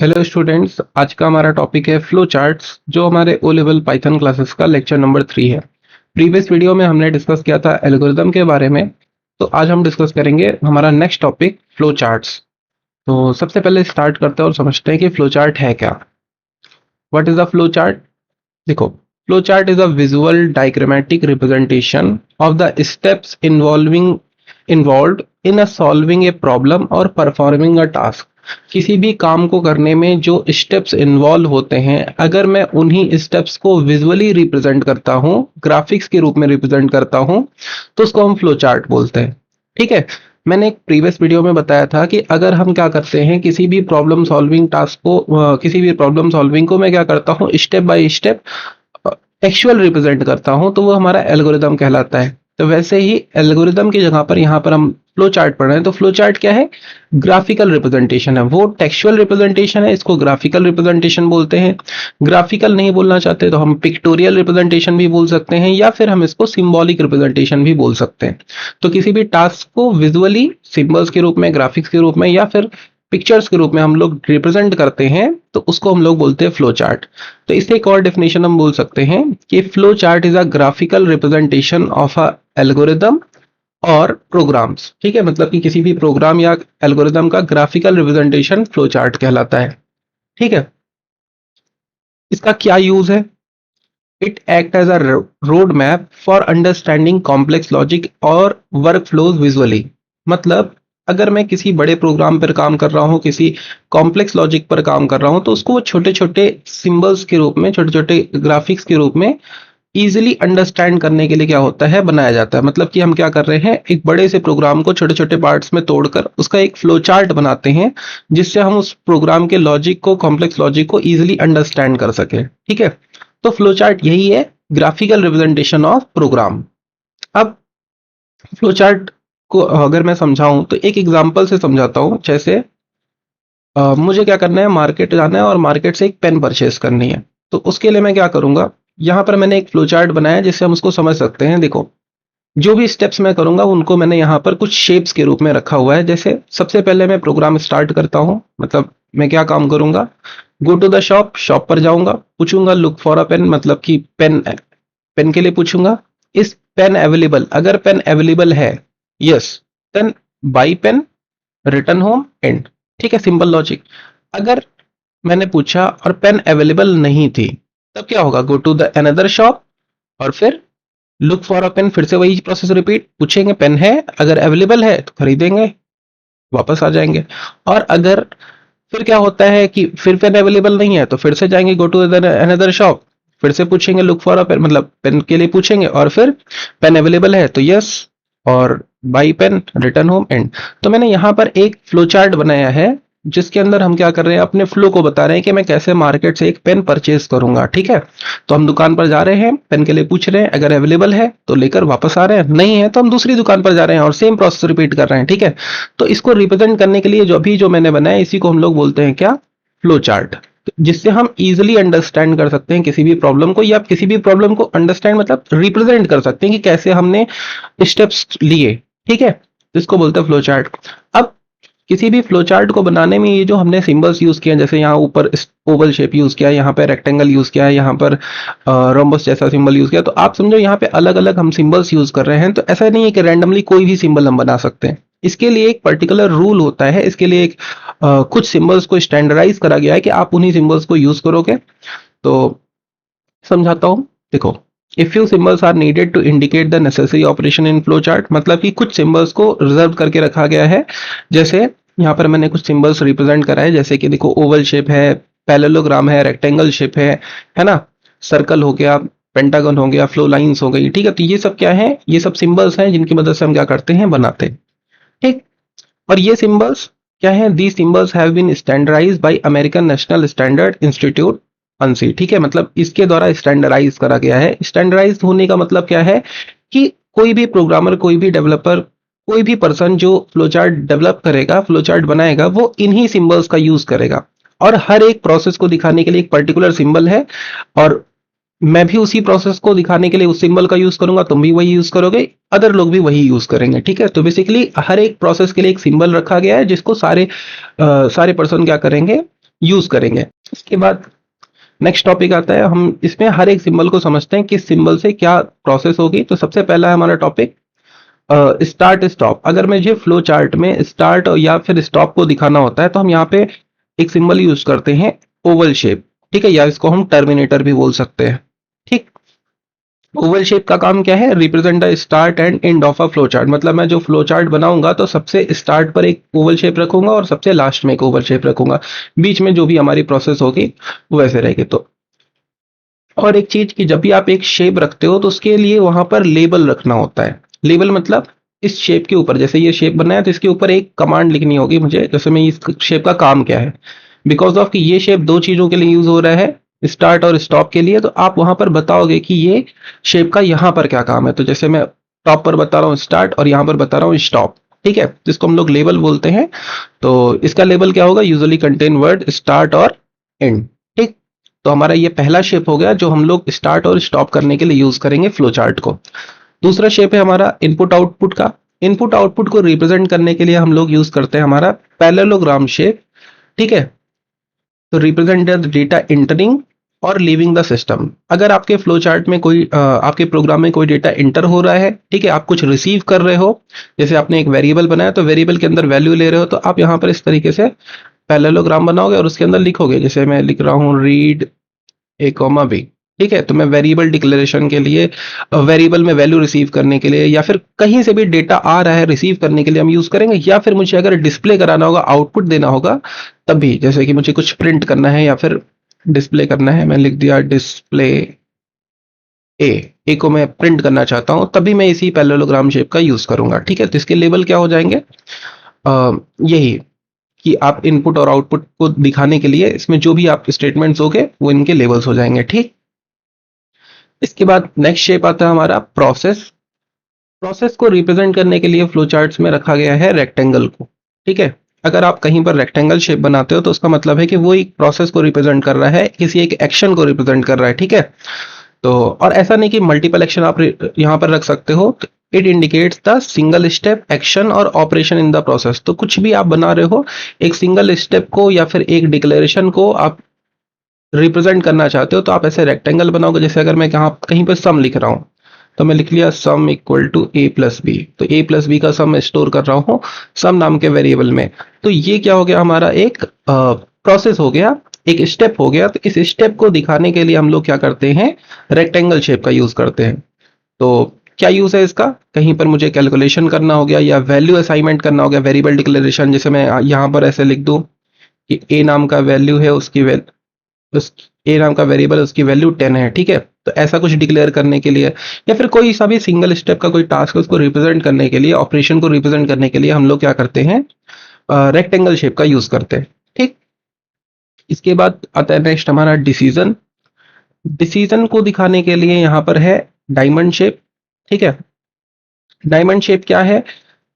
Hello students, आज का हमारा टॉपिक है फ्लो चार्ट्स, जो हमारे ओ लेवल पाइथन क्लासेस का लेक्चर नंबर 3 है। प्रीवियस वीडियो में हमने डिस्कस किया था एल्गोरिदम के बारे में। तो आज हम डिस्कस करेंगे हमारा नेक्स्ट टॉपिक फ्लो चार्ट्स। तो सबसे पहले स्टार्ट करते हैं और समझते हैं कि फ्लो चार्ट है क्या। What is the flow chart? देखो, flow chart is a visual diagrammatic representation of the steps involved in a solving a problem or performing a task. किसी भी काम को करने में जो स्टेप्स इन्वॉल्व होते हैं, अगर मैं उन्हीं स्टेप्स को विजुअली रिप्रेजेंट करता हूँ, ग्राफिक्स के रूप में रिप्रेजेंट करता हूँ, तो उसको हम फ्लो चार्ट बोलते हैं। ठीक है। मैंने एक प्रीवियस वीडियो में बताया था कि अगर हम क्या करते हैं, किसी भी प्रॉब्लम सॉल्विंग टास्क को किसी भी प्रॉब्लम सॉल्विंग को मैं क्या करता हूँ, step by step textual represent करता हूँ, तो वो हमारा एल्गोरिदम कहलाता है। तो वैसे ही एल्गोरिदम की जगह पर यहाँ पर हम फ्लो चार्ट पढ़ रहे हैं। तो फ्लो चार्ट क्या है? ग्राफिकल रिप्रेजेंटेशन है। वो टेक्सचुअल रिप्रेजेंटेशन है, इसको ग्राफिकल रिप्रेजेंटेशन बोलते हैं। ग्राफिकल नहीं बोलना चाहते तो हम पिक्टोरियल रिप्रेजेंटेशन भी बोल सकते हैं, या फिर हम इसको सिंबॉलिक रिप्रेजेंटेशन भी बोल सकते हैं। तो किसी भी टास्क को विजुअली सिंबल्स के रूप में, ग्राफिक्स के रूप में, या फिर पिक्चर्स के रूप में हम लोग रिप्रेजेंट करते हैं, तो उसको हम लोग बोलते हैं फ्लो चार्ट। तो इससे एक और डेफिनेशन हम बोल सकते हैं कि flow chart is a graphical representation of a algorithm और प्रोग्राम्स। ठीक है, मतलब कि किसी भी प्रोग्राम या एल्गोरिदम का ग्राफिकल रिप्रेजेंटेशन फ्लो चार्ट कहलाता है। ठीक है। इसका क्या यूज है? It act as a road map for understanding complex logic और वर्क फ्लोज विजुअली। मतलब अगर मैं किसी बड़े प्रोग्राम पर काम कर रहा हूँ, किसी कॉम्प्लेक्स लॉजिक पर काम कर रहा हूँ, तो उसको छोटे छोटे सिंबल्स के रूप में, छोटे छोटे ग्राफिक्स के रूप में इजीली अंडरस्टैंड करने के लिए क्या होता है, बनाया जाता है। मतलब कि हम क्या कर रहे हैं, एक बड़े से प्रोग्राम को छोटे छोटे पार्ट्स में तोड़कर उसका एक फ्लो चार्ट बनाते हैं, जिससे हम उस प्रोग्राम के लॉजिक को, कॉम्प्लेक्स लॉजिक को इजीली अंडरस्टैंड कर सके। ठीक है। तो फ्लो चार्ट यही है, ग्राफिकल रिप्रेजेंटेशन ऑफ प्रोग्राम। अब फ्लो चार्ट को अगर मैं समझाऊं तो एक एग्जांपल से समझाता हूं। जैसे मुझे क्या करना है, मार्केट जाना है और मार्केट से एक पेन परचेज करनी है। तो उसके लिए मैं क्या करूंगा, यहाँ पर मैंने एक फ्लो चार्ट बनाया जिससे हम उसको समझ सकते हैं। देखो, जो भी स्टेप्स मैं करूंगा उनको मैंने यहाँ पर कुछ शेप्स के रूप में रखा हुआ है। जैसे सबसे पहले मैं प्रोग्राम स्टार्ट करता हूँ, मतलब मैं क्या काम करूंगा, go to the shop, shop पर जाऊंगा, पूछूंगा लुक फॉर अ पेन, मतलब कि पेन, पेन के लिए पूछूंगा। इस पेन अवेलेबल, अगर पेन अवेलेबल है, yes, then buy pen, return home, end. ठीक है, सिंपल लॉजिक। अगर मैंने पूछा और पेन अवेलेबल नहीं थी, तब क्या होगा, go to the another shop और फिर लुक फॉर अ पेन, फिर से वही प्रोसेस रिपीट, पूछेंगे पेन है, अगर अवेलेबल है तो खरीदेंगे, वापस आ जाएंगे। और अगर फिर क्या होता है कि फिर पेन अवेलेबल नहीं है, तो फिर से जाएंगे, गो टू अनदर शॉप, फिर से पूछेंगे लुक फॉर अ पेन, मतलब पेन के लिए पूछेंगे, और फिर पेन अवेलेबल है तो यस, और buy pen, return home, end. तो मैंने यहाँ पर एक फ्लो चार्ट बनाया है, जिसके अंदर हम क्या कर रहे हैं, अपने फ्लो को बता रहे हैं कि मैं कैसे मार्केट से एक पेन परचेज करूंगा। ठीक है। तो हम दुकान पर जा रहे हैं, पेन के लिए पूछ रहे हैं, अगर अवेलेबल है तो लेकर वापस आ रहे हैं, नहीं है तो हम दूसरी दुकान पर जा रहे हैं और सेम प्रोसेस रिपीट कर रहे हैं। ठीक है। तो इसको रिप्रेजेंट करने के लिए जो मैंने बनाया, इसी को हम लोग बोलते हैं क्या, फ्लो चार्ट। जिससे हम इजीली अंडरस्टैंड कर सकते हैं किसी भी प्रॉब्लम को, या किसी भी प्रॉब्लम को अंडरस्टैंड मतलब रिप्रेजेंट कर सकते हैं कि कैसे हमने स्टेप्स लिए। ठीक है। तो इसको बोलते हैं फ्लो चार्ट। अब किसी भी फ्लो चार्ट को बनाने में ये जो हमने सिंबल्स यूज किए हैं, जैसे यहाँ ऊपर ओवल शेप यूज किया है, यहाँ पे रेक्टेंगल यूज किया है, यहाँ पर रोम्बस जैसा सिंबल यूज किया, तो आप समझो यहाँ पे अलग अलग हम सिंबल्स यूज कर रहे हैं। तो ऐसा नहीं है कि रैंडमली कोई भी सिंबल हम बना सकते हैं। इसके लिए एक पर्टिकुलर रूल होता है, इसके लिए एक कुछ सिंबल्स को स्टैंडर्डाइज करा गया है कि आप उन्हीं सिंबल्स को यूज करोगे। तो समझाता हूँ। देखो, a few symbols are needed to indicate the necessary operation in flow chart. मतलब कि कुछ सिंबल्स को रिजर्व करके रखा गया है। जैसे यहाँ पर मैंने कुछ सिंबल्स रिप्रेजेंट करा है, जैसे कि देखो, ओवल शेप है, पैरेललोग्राम है, रेक्टेंगल शेप है ना, सर्कल हो गया, पेंटागन हो गया, फ्लो लाइंस हो गई। ठीक है। तो ये सब क्या है, ये सब सिंबल्स हैं जिनकी मदद से हम क्या करते हैं, बनाते हैं। ठीक। और ये सिंबल्स क्या है, these symbols have been standardised by American National Standard Institute, ANSI. ठीक है। मतलब इसके द्वारा स्टैंडर्डाइज करा गया है। स्टैंडर्डाइज होने का मतलब क्या है कि कोई भी प्रोग्रामर, कोई भी डेवलपर, कोई भी पर्सन जो फ्लोचार्ट डेवलप करेगा, फ्लोचार्ट बनाएगा, वो इन्हीं सिंबल्स का यूज करेगा। और हर एक प्रोसेस को दिखाने के लिए एक पर्टिकुलर सिंबल है, और मैं भी उसी प्रोसेस को दिखाने के लिए उस सिंबल का यूज करूंगा, तुम भी वही यूज करोगे, अदर लोग भी वही यूज करेंगे। ठीक है। तो बेसिकली हर एक प्रोसेस के लिए एक सिंबल रखा गया है, जिसको सारे सारे पर्सन क्या करेंगे, यूज करेंगे। इसके बाद नेक्स्ट टॉपिक आता है, हम इसमें हर एक सिंबल को समझते हैं किस सिंबल से क्या प्रोसेस होगी। तो सबसे पहला है हमारा टॉपिक स्टार्ट स्टॉप। अगर मुझे फ्लो चार्ट में स्टार्ट या फिर स्टॉप को दिखाना होता है तो हम यहाँ पे एक सिंबल यूज करते हैं, ओवल शेप, ठीक है, या इसको हम टर्मिनेटर भी बोल सकते हैं। ठीक, ओवल शेप का काम क्या है, represent the start and end of a flow chart. मतलब मैं जो फ्लो चार्ट बनाऊंगा तो सबसे स्टार्ट पर एक ओवल शेप रखूंगा और सबसे लास्ट में एक ओवल शेप रखूंगा, बीच में जो भी हमारी प्रोसेस होगी वो वैसे रहेगी। तो और एक चीज कि जब भी आप एक शेप रखते हो तो उसके लिए वहां पर लेबल रखना होता है। लेबल मतलब इस शेप के ऊपर, जैसे ये शेप बना है तो इसके ऊपर एक कमांड लिखनी होगी मुझे, जैसे मैं इस शेप का काम क्या है, बिकॉज ऑफ कि ये शेप दो चीजों के लिए यूज हो रहा है, स्टार्ट और स्टॉप के लिए। तो आप वहां पर बताओगे कि ये शेप का यहाँ पर क्या काम है। तो जैसे मैं टॉप पर बता रहा हूँ स्टार्ट और यहाँ पर बता रहा हूँ स्टॉप, ठीक है, जिसको हम लोग लेबल बोलते हैं। तो इसका लेबल क्या होगा, यूजुअली कंटेन वर्ड स्टार्ट और एंड। ठीक, तो हमारा ये पहला शेप हो गया जो हम लोग स्टार्ट और स्टॉप करने के लिए यूज करेंगे फ्लो चार्ट को। दूसरा शेप है हमारा इनपुट आउटपुट का। इनपुट आउटपुट को रिप्रेजेंट करने के लिए हम लोग यूज करते हैं हमारा पैरेललोग्राम शेप। ठीक है, तो रिप्रेजेंट द डेटा एंटरिंग और लीविंग द सिस्टम। अगर आपके फ्लो चार्ट में कोई आपके प्रोग्राम में कोई डेटा एंटर हो रहा है, ठीक है, आप कुछ रिसीव कर रहे हो, जैसे आपने एक वेरिएबल बनाया तो वेरिएबल के अंदर वैल्यू ले रहे हो, तो आप यहाँ पर इस तरीके से पैरेललोग्राम बनाओगे और उसके अंदर लिखोगे, जैसे मैं लिख रहा हूँ रीड ए कॉमा बी। ठीक है, तो मैं वेरिएबल डिक्लेरेशन के लिए, वेरिएबल में वैल्यू रिसीव करने के लिए, या फिर कहीं से भी डेटा आ रहा है रिसीव करने के लिए हम यूज करेंगे, या फिर मुझे अगर डिस्प्ले कराना होगा, आउटपुट देना होगा, तब भी, जैसे कि मुझे कुछ प्रिंट करना है या फिर डिस्प्ले करना है, मैं लिख दिया डिस्प्ले ए को मैं प्रिंट करना चाहता हूं, तभी मैं इसी पैरेललोग्राम शेप का यूज करूंगा। ठीक है, तो इसके लेबल क्या हो जाएंगे, यही कि आप इनपुट और आउटपुट को दिखाने के लिए इसमें जो भी आप स्टेटमेंट्स होंगे वो इनके लेबल्स हो जाएंगे। ठीक, इसके बाद नेक्स्ट शेप आता है हमारा प्रोसेस। प्रोसेस को रिप्रेजेंट करने के लिए फ्लो चार्ट्स में रखा गया है रेक्टेंगल को। ठीक है, अगर आप कहीं पर रेक्टेंगल शेप बनाते हो तो उसका मतलब है कि वो एक प्रोसेस को रिप्रेजेंट कर रहा है, किसी एक एक्शन को रिप्रेजेंट कर रहा है। ठीक है, तो और ऐसा नहीं कि मल्टीपल एक्शन आप यहाँ पर रख सकते हो, it indicates the single step action और ऑपरेशन इन द प्रोसेस। तो कुछ भी आप बना रहे हो, एक सिंगल स्टेप को या फिर एक डिक्लेरेशन को आप रिप्रेजेंट करना चाहते हो तो आप ऐसे रेक्टेंगल बनाओगे। जैसे अगर मैं कहीं पर सम लिख रहा हूँ तो मैं लिख लिया sum equal to A plus B, तो ए प्लस बी का सम मैं स्टोर कर रहा हूँ सम नाम के वेरिएबल में। तो ये क्या हो गया, हमारा एक प्रोसेस हो गया, एक स्टेप हो गया। तो इस स्टेप को दिखाने के लिए हम लोग क्या करते हैं, रेक्टेंगल शेप का यूज करते हैं। तो क्या यूज है इसका, कहीं पर मुझे कैलकुलेशन करना हो गया या वैल्यू असाइनमेंट करना हो गया, वेरिएबल डिक्लेरेशन, जैसे मैं यहाँ पर ऐसे लिख दूं कि ए नाम का वैल्यू है, उस ए नाम का वेरिएबल, उसकी वैल्यू 10 है। ठीक है, तो ऐसा कुछ डिक्लेयर करने के लिए, या फिर कोई सा भी सिंगल स्टेप का कोई टास्क उसको रिप्रेजेंट करने के लिए, ऑपरेशन को रिप्रेजेंट करने के लिए हम लोग क्या करते हैं, रेक्टेंगल शेप का यूज करते हैं। ठीक, इसके बाद आता है नेक्स्ट हमारा डिसीजन। डिसीजन को दिखाने के लिए यहाँ पर है डायमंड शेप। ठीक है, डायमंड शेप क्या है,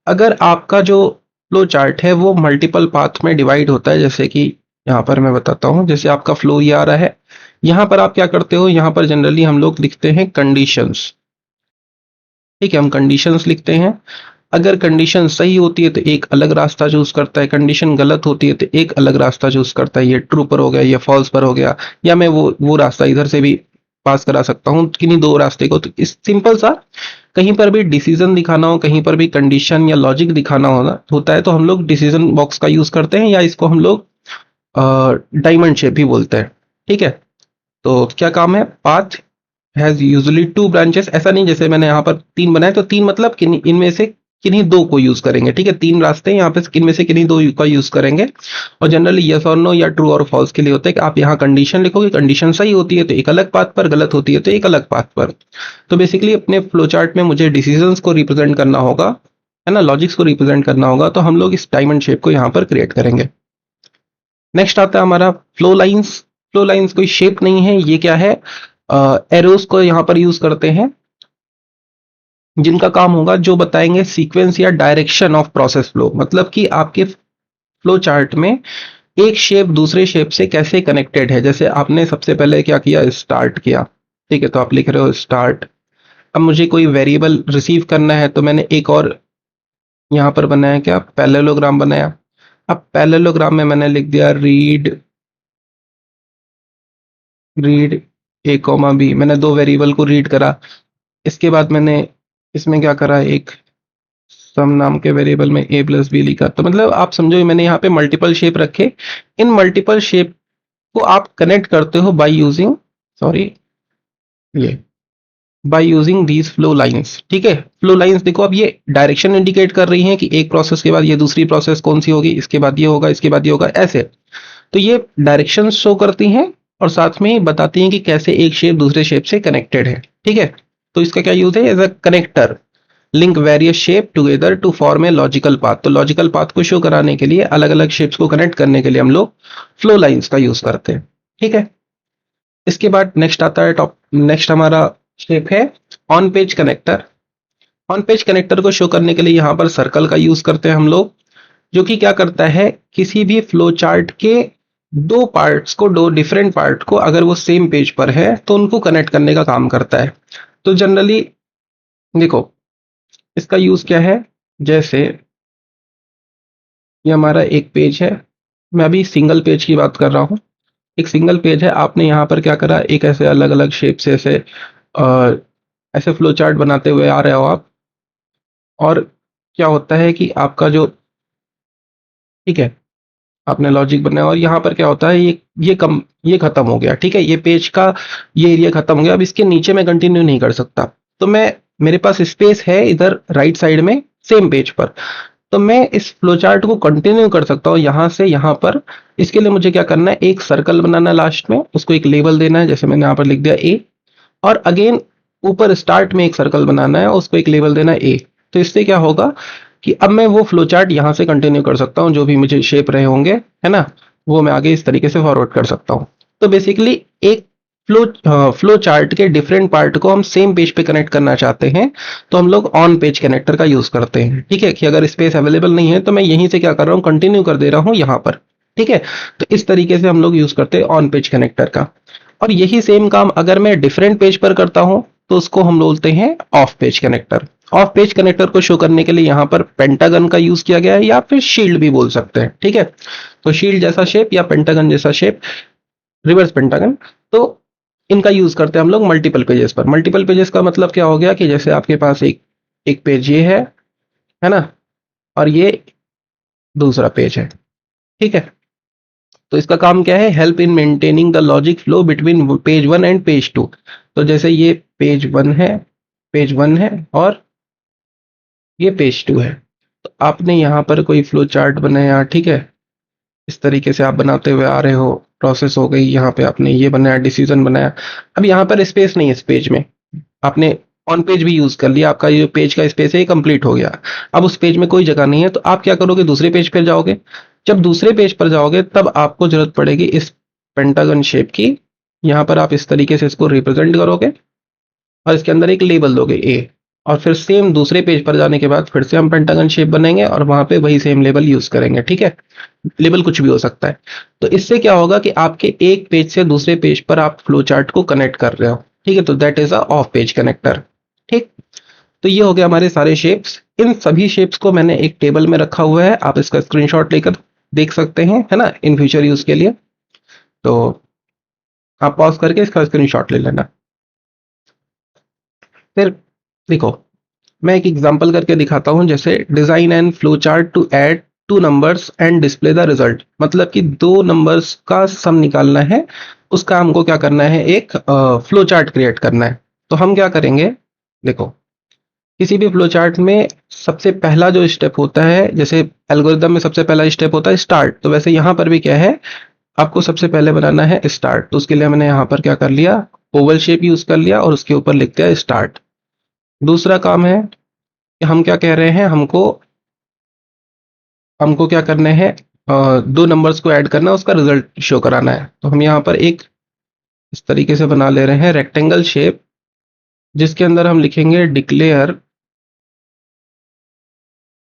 अगर आपका जो फ्लो चार्ट है वो मल्टीपल पाथ में डिवाइड होता है, जैसे कि यहाँ पर मैं बताता हूँ, जैसे आपका फ्लो ये आ रहा है, यहाँ पर आप क्या करते हो, यहाँ पर जनरली हम लोग लिखते हैं कंडीशंस। ठीक है, हम कंडीशंस लिखते हैं। अगर कंडीशन सही होती है तो एक अलग रास्ता चूज करता है, कंडीशन गलत होती है तो एक अलग रास्ता चूज करता है, ये ट्रू पर हो गया, ये फॉल्स पर हो गया, या मैं वो रास्ता इधर से भी पास करा सकता हूँ, किन्हीं दो रास्ते को। तो इस सिंपल सा, कहीं पर भी डिसीजन दिखाना हो, कहीं पर भी कंडीशन या लॉजिक दिखाना होता है तो हम लोग डिसीजन बॉक्स का यूज करते हैं, या इसको हम लोग डायमंड शेप भी बोलते हैं। ठीक है, तो क्या काम है, path has usually two branches. ऐसा नहीं जैसे मैंने यहाँ पर तीन बनाए तो तीन मतलब इनमें से किन्हीं दो को यूज करेंगे। ठीक है, तीन रास्ते हैं यहाँ पे, इनमें से किन्हीं दो का यूज करेंगे। और जनरली यस और नो या ट्रू और फॉल्स के लिए होता है कि आप यहाँ कंडीशन लिखोगे, कंडीशन सही होती है तो एक अलग पाथ पर, गलत होती है तो एक अलग पाथ पर। तो बेसिकली अपने फ्लो चार्ट में मुझे डिसीजंस को रिप्रेजेंट करना होगा, है ना, लॉजिक्स को रिप्रेजेंट करना होगा, तो हम लोग इस डायमंड शेप को यहाँ पर क्रिएट करेंगे। नेक्स्ट आता है हमारा फ्लो लाइंस। फ्लो लाइंस कोई शेप नहीं है, ये क्या है, एरोस को यहाँ पर यूज करते हैं, जिनका काम होगा, जो बताएंगे सीक्वेंस या डायरेक्शन ऑफ प्रोसेस फ्लो। मतलब कि आपके फ्लो चार्ट में एक शेप दूसरे शेप से कैसे कनेक्टेड है। जैसे आपने सबसे पहले क्या किया, स्टार्ट किया, ठीक है, तो आप लिख रहे हो स्टार्ट। अब मुझे कोई वेरिएबल रिसीव करना है तो मैंने एक और यहाँ पर बनाया, क्या पैरेललोग्राम बनाया। अब पैरेललोग्राम में मैंने लिख दिया read read A comma B, मैंने दो वेरिएबल को रीड करा। इसके बाद मैंने इसमें क्या करा, एक सम नाम के वेरिएबल में ए प्लस बी लिखा। तो मतलब आप समझो मैंने यहाँ पे मल्टीपल शेप रखे। इन मल्टीपल शेप को आप कनेक्ट करते हो बाय यूजिंग, सॉरी, ये by using these flow lines. ठीक है, फ्लो लाइंस देखो अब ये डायरेक्शन इंडिकेट कर रही हैं कि एक प्रोसेस के बाद ये दूसरी प्रोसेस कौन सी होगी, इसके बाद ये होगा, इसके बाद ये होगा, ऐसे। तो ये डायरेक्शन शो करती हैं और साथ में ही बताती हैं कि कैसे एक शेप दूसरे शेप से कनेक्टेड है। ठीक है, तो इसका क्या यूज है, as a connector link various shape together to form a logical path. तो लॉजिकल पाथ को शो कराने के लिए, अलग अलग शेप्स को कनेक्ट करने के लिए हम लोग फ्लो लाइंस का यूज करते हैं। ठीक है, इसके बाद नेक्स्ट आता है नेक्स्ट हमारा शेप है on page connector. On page connector को शो करने के लिए यहाँ पर सर्कल का यूज करते हैं हम लोग, जो कि क्या करता है, किसी भी फ्लो चार्ट के दो पार्ट्स को, दो डिफरेंट पार्ट को अगर वो सेम पेज पर है तो उनको कनेक्ट करने का काम करता है। तो जनरली देखो इसका यूज क्या है, जैसे ये हमारा एक पेज है, मैं अभी सिंगल पेज की बात कर रहा हूँ। एक सिंगल पेज है, आपने यहाँ पर क्या करा, एक ऐसे अलग अलग शेप से ऐसे ऐसे फ्लो चार्ट बनाते हुए आ रहे हो आप। और क्या होता है कि आपका जो, ठीक है, आपने लॉजिक बनाया और यहाँ पर क्या होता है, ये खत्म हो गया। ठीक है, ये पेज का ये एरिया खत्म हो गया। अब इसके नीचे मैं कंटिन्यू नहीं कर सकता, तो मैं, मेरे पास स्पेस है इधर राइट साइड में सेम पेज पर, तो मैं इस फ्लो चार्ट को कंटिन्यू कर सकता हूँ यहाँ से यहाँ पर। इसके लिए मुझे क्या करना है, एक सर्कल बनाना है, लास्ट में उसको एक लेबल देना है, जैसे मैंने यहाँ पर लिख दिया ए। और अगेन ऊपर स्टार्ट में एक सर्कल बनाना है, उसको एक लेबल देना है ए। तो इससे क्या होगा कि अब मैं वो फ्लो चार्ट यहाँ से कंटिन्यू कर सकता हूँ, जो भी मुझे शेप रहे होंगे, है ना, वो मैं आगे इस तरीके से फॉरवर्ड कर सकता हूँ। तो बेसिकली एक फ्लो चार्ट के डिफरेंट पार्ट को हम सेम पेज पे कनेक्ट करना चाहते हैं, तो हम लोग ऑन पेज कनेक्टर का यूज करते हैं। ठीक है, कि अगर स्पेस अवेलेबल नहीं है तो मैं यहीं से क्या कर रहा हूँ, कंटिन्यू कर दे रहा हूँ यहाँ पर। ठीक है, तो इस तरीके से हम लोग यूज करते हैं ऑन पेज कनेक्टर का। और यही सेम काम अगर मैं डिफरेंट पेज पर करता हूं तो उसको हम बोलते हैं of page connector. Of page connector को शो करने के लिए यहाँ पर पेंटागन का यूज किया गया है, या फिर शील्ड भी बोल सकते हैं। ठीक है, तो शील्ड जैसा शेप या पेंटागन जैसा शेप, रिवर्स पेंटागन। तो इनका यूज करते हैं हम लोग मल्टीपल पेजेस पर। मल्टीपल पेजेस का मतलब क्या हो गया कि जैसे आपके पास एक एक पेज ये है ना, और ये दूसरा पेज है। ठीक है, तो इसका काम क्या है, help in maintaining the logic flow between page one and page two. तो जैसे ये पेज वन है और ये पेज टू है, तो आपने यहाँ पर कोई फ्लो चार्ट बनाया। ठीक है, इस तरीके से आप बनाते हुए आ रहे हो, प्रोसेस हो गई, यहाँ पे आपने ये बनाया, डिसीजन बनाया। अब यहाँ पर स्पेस नहीं है, इस पेज में आपने ऑन पेज भी यूज कर लिया, आपका ये पेज का स्पेस है, कंप्लीट हो गया। अब उस पेज में कोई जगह नहीं है, तो आप क्या करोगे, दूसरे पेज पर जाओगे। जब दूसरे पेज पर जाओगे तब आपको जरूरत पड़ेगी इस पेंटागन शेप की। यहाँ पर आप इस तरीके से इसको रिप्रेजेंट करोगे और इसके अंदर एक लेबल दोगे ए। और फिर सेम दूसरे पेज पर जाने के बाद फिर से हम पेंटागन शेप बनाएंगे और वहां पे वही सेम लेबल यूज करेंगे। ठीक है, लेबल कुछ भी हो सकता है। तो इससे क्या होगा कि आपके एक पेज से दूसरे पेज पर आप फ्लो चार्ट को कनेक्ट कर रहे हो। ठीक है, तो that is a of page connector. ठीक, तो ये हो गया हमारे सारे शेप्स। इन सभी शेप्स को मैंने एक टेबल में रखा हुआ है, आप इसका स्क्रीनशॉट लेकर देख सकते हैं, है ना, इन फ्यूचर यूज के लिए। तो आप पॉज करके इसका स्क्रीनशॉट ले लेना। फिर देखो, मैं एक एग्जांपल करके दिखाता हूं, जैसे design and flow chart to add two numbers and display the result. मतलब कि दो नंबर्स का सम निकालना है, उसका हमको क्या करना है, एक फ्लो चार्ट क्रिएट करना है। तो हम क्या करेंगे, देखो, किसी भी फ्लो चार्ट में सबसे पहला जो स्टेप होता है, जैसे एल्गोरिदम में सबसे पहला स्टेप होता है स्टार्ट, तो वैसे यहाँ पर भी क्या है, आपको सबसे पहले बनाना है स्टार्ट। तो उसके लिए मैंने यहाँ पर क्या कर लिया, ओवल शेप यूज कर लिया और उसके ऊपर लिख दिया स्टार्ट। दूसरा काम है कि हम क्या कह रहे हैं, हमको हमको क्या करना है, दो नंबर्स को ऐड करना है, उसका रिजल्ट शो कराना है। तो हम यहाँ पर एक इस तरीके से बना ले रहे हैं रेक्टेंगल शेप, जिसके अंदर हम लिखेंगे डिक्लेयर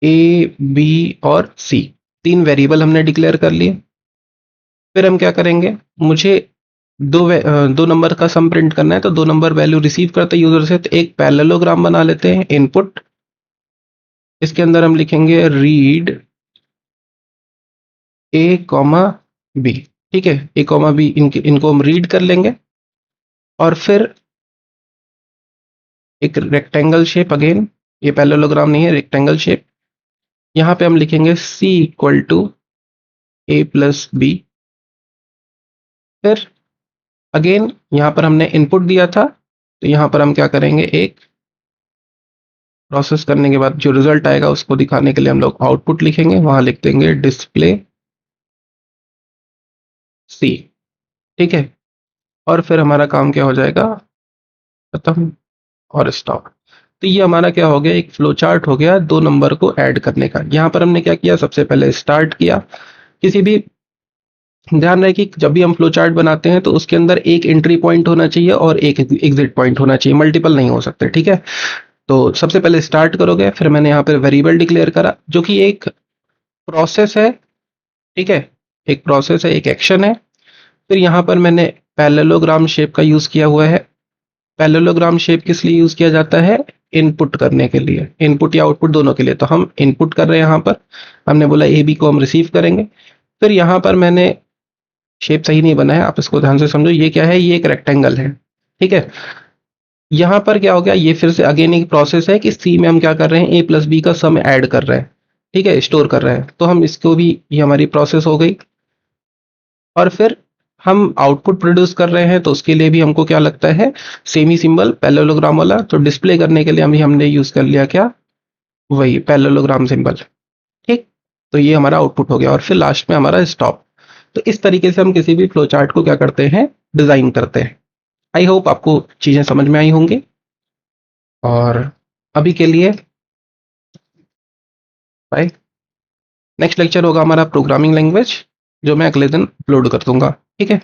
ए बी और सी। तीन वेरिएबल हमने डिक्लेयर कर लिए। फिर हम क्या करेंगे, मुझे दो नंबर का सम प्रिंट करना है, तो दो नंबर वैल्यू रिसीव करते हैं यूजर से, तो एक पैरेललोग्राम बना लेते हैं इनपुट। इसके अंदर हम लिखेंगे रीड ए कॉमा बी। ठीक है, ए कॉमा बी, इनको हम रीड कर लेंगे। और फिर एक रेक्टेंगल शेप, अगेन ये पैरेललोग्राम नहीं है, रेक्टेंगल शेप। यहाँ पे हम लिखेंगे C equal to A plus B. फिर अगेन यहाँ पर हमने इनपुट दिया था, तो यहाँ पर हम क्या करेंगे, एक प्रोसेस करने के बाद जो रिजल्ट आएगा उसको दिखाने के लिए हम लोग आउटपुट लिखेंगे, वहां लिख देंगे डिस्प्ले C। ठीक है, और फिर हमारा काम क्या हो जाएगा, खत्म और स्टॉप। तो ये हमारा क्या हो गया, एक फ्लो चार्ट हो गया 2 नंबर को ऐड करने का। यहाँ पर हमने क्या किया, सबसे पहले स्टार्ट किया। किसी भी, ध्यान रहे कि जब भी हम फ्लो चार्ट बनाते हैं तो उसके अंदर एक एंट्री पॉइंट होना चाहिए और एक एग्जिट पॉइंट होना चाहिए, मल्टीपल नहीं हो सकते। ठीक है, तो सबसे पहले स्टार्ट करोगे, फिर मैंने यहाँ पर वेरिएबल डिक्लेयर करा जो कि एक प्रोसेस है। ठीक है, एक प्रोसेस है, एक एक्शन है। फिर यहाँ पर मैंने पैरेललोग्राम शेप का यूज किया हुआ है। पैरेललोग्राम शेप किस लिए यूज किया जाता है, इनपुट करने के लिए, इनपुट या आउटपुट दोनों के लिए। तो हम इनपुट कर रहे हैं, यहाँ पर हमने बोला ए बी को हम रिसीव करेंगे। फिर यहाँ पर मैंने, शेप सही नहीं बना है, आप इसको ध्यान से समझो, ये क्या है, ये एक रेक्टेंगल है। ठीक है, यहाँ पर क्या हो गया, ये फिर से अगेन एक प्रोसेस है कि सी में हम क्या कर रहे हैं, ए प्लस बी का सम ऐड कर रहे हैं। ठीक है, स्टोर कर रहे हैं, तो हम इसको भी, ये हमारी प्रोसेस हो गई। और फिर हम आउटपुट प्रोड्यूस कर रहे हैं, तो उसके लिए भी हमको क्या लगता है, सेम ही सिंबल पैरेललोग्राम वाला। तो डिस्प्ले करने के लिए हमने यूज कर लिया क्या, वही पैरेललोग्राम सिंबल। ठीक, तो ये हमारा आउटपुट हो गया, और फिर लास्ट में हमारा स्टॉप। तो इस तरीके से हम किसी भी फ्लो चार्ट को क्या करते हैं, डिजाइन करते हैं। आई होप आपको चीजें समझ में आई होंगी। और अभी के लिए बाय। नेक्स्ट लेक्चर होगा हमारा प्रोग्रामिंग लैंग्वेज, जो मैं अगले दिन अपलोड कर दूंगा। ठीक है।